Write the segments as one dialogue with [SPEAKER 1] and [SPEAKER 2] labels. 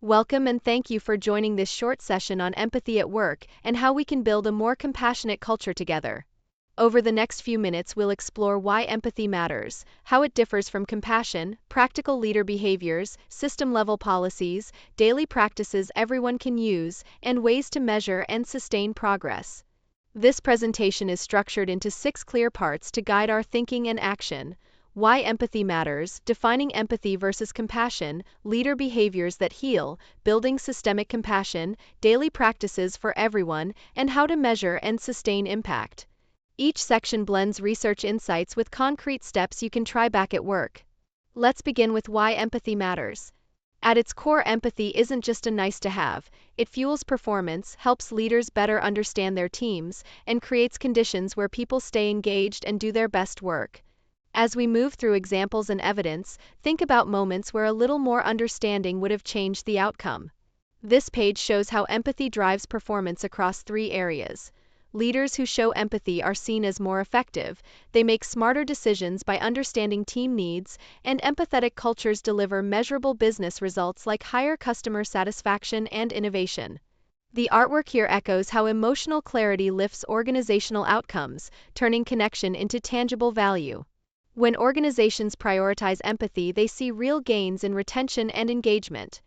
[SPEAKER 1] Welcome and thank you for joining this short session on empathy at work and how we can build a more compassionate culture together. Over the next few minutes, we'll explore why empathy matters, how it differs from compassion, practical leader behaviors, system-level policies, daily practices everyone can use, and ways to measure and sustain progress. This presentation is structured into 6 clear parts to guide our thinking and action. Why empathy matters, defining empathy versus compassion, leader behaviors that heal, building systemic compassion, daily practices for everyone, and how to measure and sustain impact. Each section blends research insights with concrete steps you can try back at work. Let's begin with why empathy matters. At its core, empathy isn't just a nice to have, it fuels performance, helps leaders better understand their teams, and creates conditions where people stay engaged and do their best work. As we move through examples and evidence, think about moments where a little more understanding would have changed the outcome. This page shows how empathy drives performance across 3 areas. Leaders who show empathy are seen as more effective, they make smarter decisions by understanding team needs, and empathetic cultures deliver measurable business results like higher customer satisfaction and innovation. The artwork here echoes how emotional clarity lifts organizational outcomes, turning connection into tangible value. When organizations prioritize empathy, they see real gains in retention and engagement.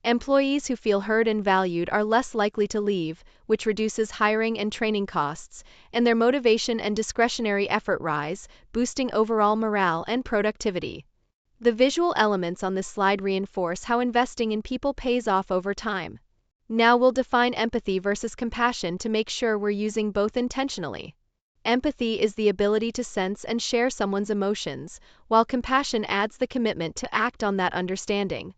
[SPEAKER 1] Employees who feel heard and valued are less likely to leave, which reduces hiring and training costs, and their motivation and discretionary effort rise, boosting overall morale and productivity. The visual elements on this slide reinforce how investing in people pays off over time. Now we'll define empathy versus compassion to make sure we're using both intentionally. Empathy is the ability to sense and share someone's emotions, while compassion adds the commitment to act on that understanding.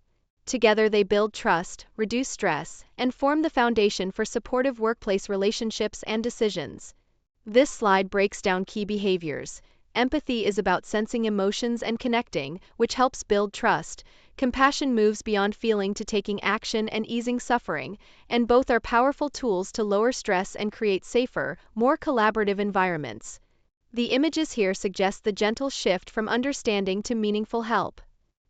[SPEAKER 1] Together they build trust, reduce stress, and form the foundation for supportive workplace relationships and decisions. This slide breaks down key behaviors. Empathy is about sensing emotions and connecting, which helps build trust. Compassion moves beyond feeling to taking action and easing suffering, and both are powerful tools to lower stress and create safer, more collaborative environments. The images here suggest the gentle shift from understanding to meaningful help.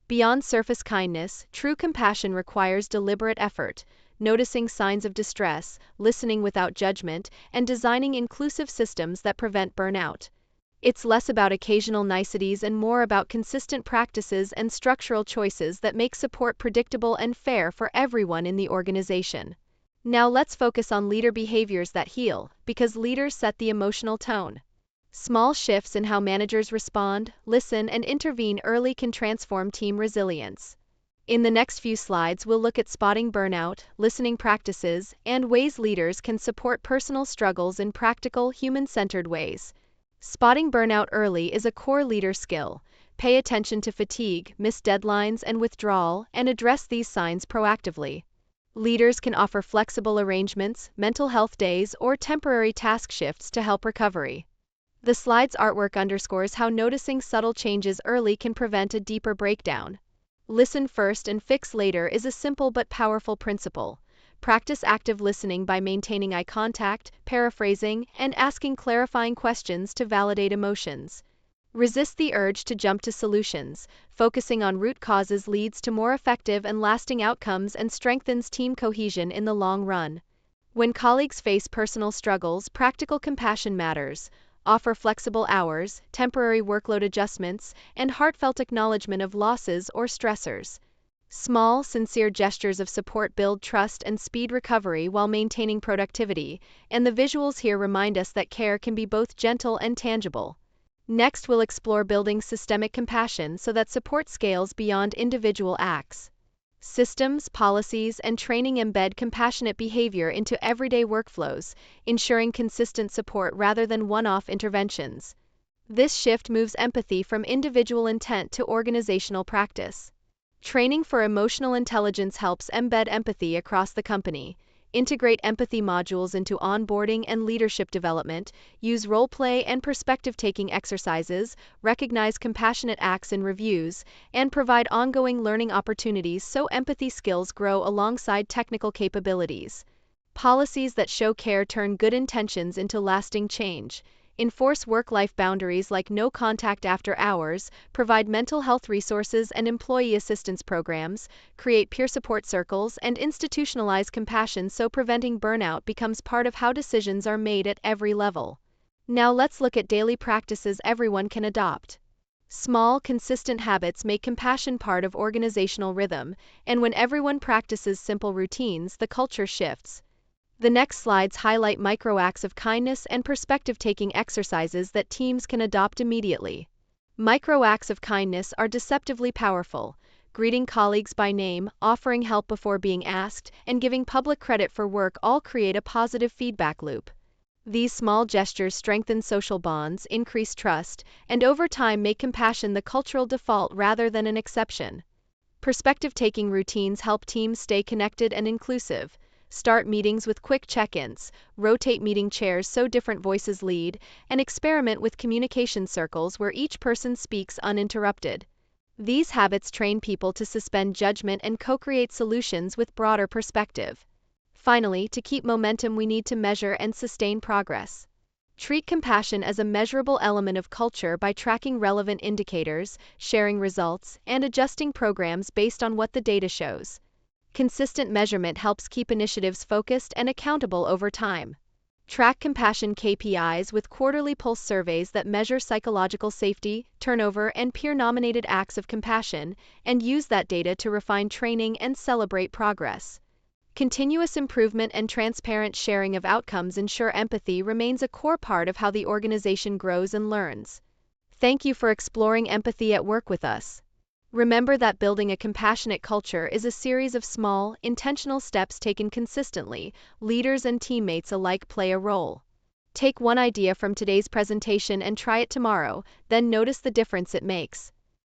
[SPEAKER 1] Beyond surface kindness, true compassion requires deliberate effort, noticing signs of distress, listening without judgment, and designing inclusive systems that prevent burnout. It's less about occasional niceties and more about consistent practices and structural choices that make support predictable and fair for everyone in the organization. Now let's focus on leader behaviors that heal, because leaders set the emotional tone. Small shifts in how managers respond, listen, and intervene early can transform team resilience. In the next few slides, we'll look at spotting burnout, listening practices, and ways leaders can support personal struggles in practical, human-centered ways. Spotting burnout early is a core leader skill. Pay attention to fatigue, missed deadlines, and withdrawal, and address these signs proactively. Leaders can offer flexible arrangements, mental health days, or temporary task shifts to help recovery. The slide's artwork underscores how noticing subtle changes early can prevent a deeper breakdown. Listen first and fix later is a simple but powerful principle. Practice active listening by maintaining eye contact, paraphrasing, and asking clarifying questions to validate emotions. Resist the urge to jump to solutions. Focusing on root causes leads to more effective and lasting outcomes and strengthens team cohesion in the long run. When colleagues face personal struggles, practical compassion matters. Offer flexible hours, temporary workload adjustments, and heartfelt acknowledgement of losses or stressors. Small, sincere gestures of support build trust and speed recovery while maintaining productivity, and the visuals here remind us that care can be both gentle and tangible. Next, we'll explore building systemic compassion so that support scales beyond individual acts. Systems, policies, and training embed compassionate behavior into everyday workflows, ensuring consistent support rather than one-off interventions. This shift moves empathy from individual intent to organizational practice. Training for emotional intelligence helps embed empathy across the company. Integrate empathy modules into onboarding and leadership development, use role-play and perspective-taking exercises, recognize compassionate acts in reviews, and provide ongoing learning opportunities so empathy skills grow alongside technical capabilities. Policies that show care turn good intentions into lasting change. enforce work-life boundaries like no contact after hours, provide mental health resources and employee assistance programs, create peer support circles, and institutionalize compassion so preventing burnout becomes part of how decisions are made at every level. Now let's look at daily practices everyone can adopt. Small, consistent habits make compassion part of organizational rhythm, and when everyone practices simple routines, the culture shifts. The next slides highlight micro acts of kindness and perspective-taking exercises that teams can adopt immediately. Micro acts of kindness are deceptively powerful. Greeting colleagues by name, offering help before being asked, and giving public credit for work all create a positive feedback loop. These small gestures strengthen social bonds, increase trust, and over time make compassion the cultural default rather than an exception. Perspective-taking routines help teams stay connected and inclusive. Start meetings with quick check-ins, rotate meeting chairs so different voices lead, and experiment with communication circles where each person speaks uninterrupted. These habits train people to suspend judgment and co-create solutions with broader perspective. Finally, to keep momentum, we need to measure and sustain progress. Treat compassion as a measurable element of culture by tracking relevant indicators, sharing results, and adjusting programs based on what the data shows. Consistent measurement helps keep initiatives focused and accountable over time. Track compassion KPIs with quarterly pulse surveys that measure psychological safety, turnover, and peer-nominated acts of compassion, and use that data to refine training and celebrate progress. Continuous improvement and transparent sharing of outcomes ensure empathy remains a core part of how the organization grows and learns. Thank you for exploring empathy at work with us. Remember that building a compassionate culture is a series of small, intentional steps taken consistently. Leaders and teammates alike play a role. Take one idea from today's presentation and try it tomorrow, then notice the difference it makes.